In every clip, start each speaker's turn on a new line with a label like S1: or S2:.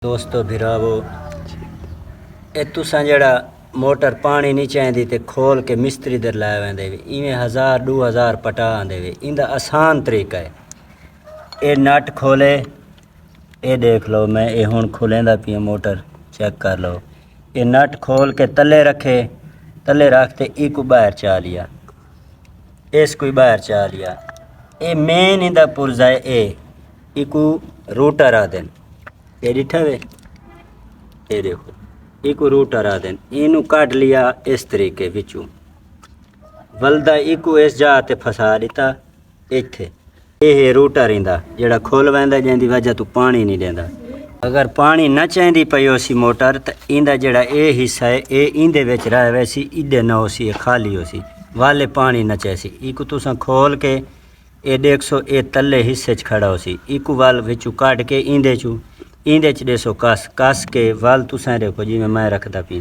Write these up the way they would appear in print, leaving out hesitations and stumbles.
S1: दोस्तों भिरावो ए तुसां जड़ा मोटर पानी नहीं चाहिए तो खोल के मिस्त्री दर लाए वेंदे वे इवें 1000-2000 पटा आंदे वे इंदा आसान तरीका है। ए नट खोले ए देख लो मैं ए हुण खुलेंदा पिया मोटर चेक कर लो। ए नट खोल के तले रखे तले रखते इकू बाहर चा लिया इस कोई बाहर चा लिया। ए मेन इंदा पुर्जा है ए इकू रूटर आ देन ये डिठा वे ये देखो इको रूटर आ देन इनू काट लिया इस तरीके विचू वलदा इको इस जा ते फसा दिता इत्थे ये रूटर इंदा जेड़ा खोल वैंदा जिंदी वजह तू पानी नहीं देंदा। अगर पानी न चाहिए पई होसी मोटर तो इंदा जेड़ा ए हिस्सा है ये इंदे विच रह वैसी इडे न होसी खाली होसी वाले पानी न चाहिए इको तुसां खोल के ये देख सो ये तले हिस्से च खड़ा होसी इको वाल विचू काट के इंदे च देसो कस के वाल तुसां देखो जिवें मैं रखदा पी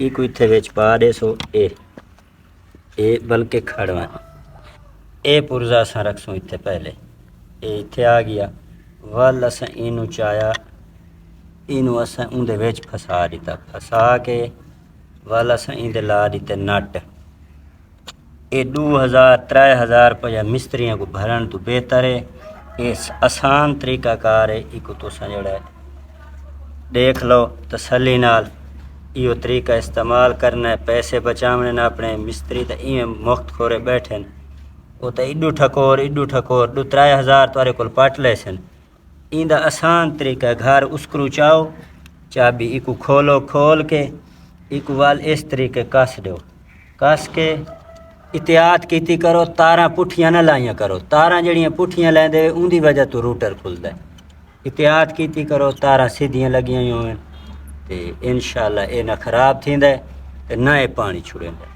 S1: इको इत्थे विच पा देसो ए बल्कि खड़वा ए पुर्जा असां रखसूं इत्थे पहले ए इत्थे आ गया वाल असां इनू चाया इनू असां उंदे विच फसा दिता फसा के वाल असां इंदे ला दिते नट ए 2000-3000 रुपया मिस्त्रियों को भरन तो बेहतर है। ये आसान तरीका कार है इको तुसां जड़ा देख लो तसल्ली नाल इहो तरीका इस्तेमाल करना है पैसे बचावने ना अपने मिस्त्री तो इवें मुफ्त खोरे बैठे वो तो इडू ठकोर 2-3000 तुआरे कोल पट लेसन इंदा आसान तरीका है। घर उस्करू चाओ चाबी इको खोलो खोल के इको वाल इस तरीके कस दो कस के इतिहात की करो तारा पुठियां न लाइया करो तारा जड़ियाँ पुठियां लैंदे उनकी वजह तो रूटर खुलता है। इतिहात की करो तारा सीधियां लगियां होवन ते इंशाअल्लाह ये ना खराब थींदा ते ना ये पानी छुड़ेंदा।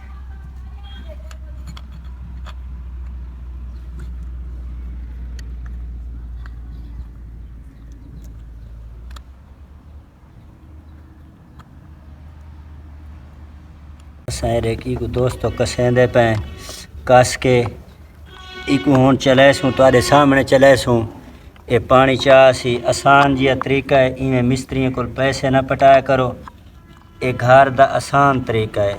S1: सारे की को दोस्तों कसेंदे पे कस के इको हुण चलेसूँ तुहाडे सामने चलेसूँ ये पानी चाह सी आसान जिहा तरीका है इवें मिस्त्रियों को पैसे ना पटाया करो ये घर दा आसान तरीका है।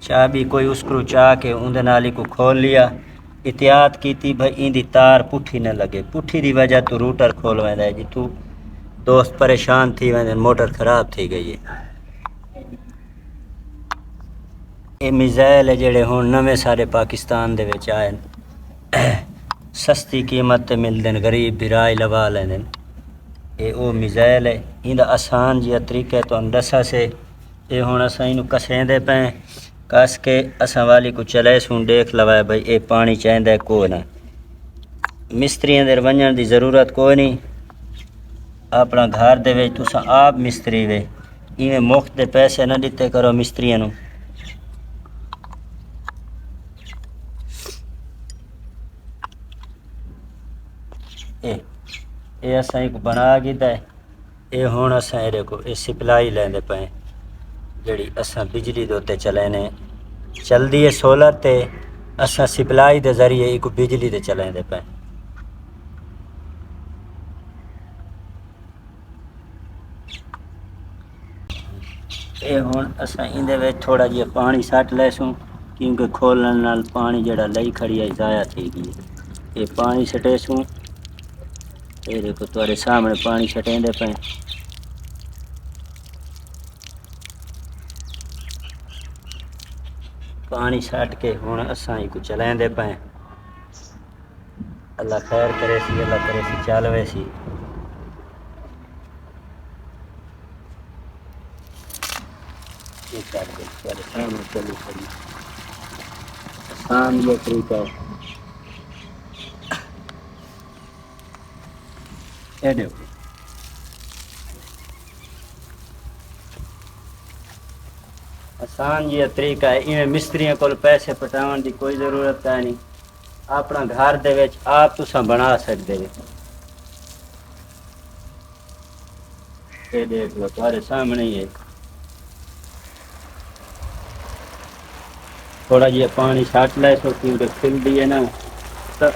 S1: चाबी कोई उस्करू चाह के उंदे नाल को खोल लिया एहतियात की भाई इंदी तार पुठी न लगे पुठी दी वजह तो रूटर खोल वेंदा है जी तू दोस्त परेशान थी वेंदे मोटर खराब थी गई है। ये मिज़ाइल है जेड़े हुण नवे सारे पाकिस्तान दे विच आए सस्ती कीमत ते मिलदे न गरीब बिराई लवा लैंदे न ये ओ मिज़ाइल है इंदा आसान जिहा तरीका है तुहानूं दस्सा से ये हुण असां इनू कसेंदे पे कस के असां वाली को चलेसूं देख लवा भाई ये पानी चाहिंदा को ना मिस्त्रियां दे वञण दी ज़रूरत कोई नहीं अपना घर दे विच तुसां आप मिस्त्री वे इवें मुफ्त दे पैसे न दित्ते करो मिस्त्रियां नूं। ये असां एक बना कीता है ये हुण असां ये देखो ये सप्लाई लैंदे पे जिहड़ी असां बिजली दे उत्ते चलैने चलदी है सोलर ते असां सप्लाई दे जरिए एक बिजली दे चलैंदे पे ये हुण असां इंदे विच थोड़ा जिहा पानी सट लैसूं क्योंकि खोलण नाल पानी जिहड़ा लई खड़ी है ज़ाया थी गई ये पानी सटेसूं ये देखो तुम्हारे सामने पानी छटेंदे पे पानी छट के हुण असां इको चलांदे पे अल्लाह खैर करे सी अल्लाह करे सी चलवे सी। ये कर दे तुम्हारे सामने चली खड़ी आसान ये तरीका है ये देखो आसान जी तरीका है इवें मिस्त्रियों को पैसे पटावन की कोई ज़रूरत है नहीं अपना घर दे विच आप तुसां बना सकते हो। ये देख लो तुम्हारे सामने ही है थोड़ा जिहा पानी छट लै सो क्योंकि खिलदी है ना तो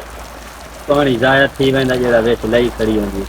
S1: पानी ज़ाया थी वेंदा जेड़ा विच लई खड़ी होंदी।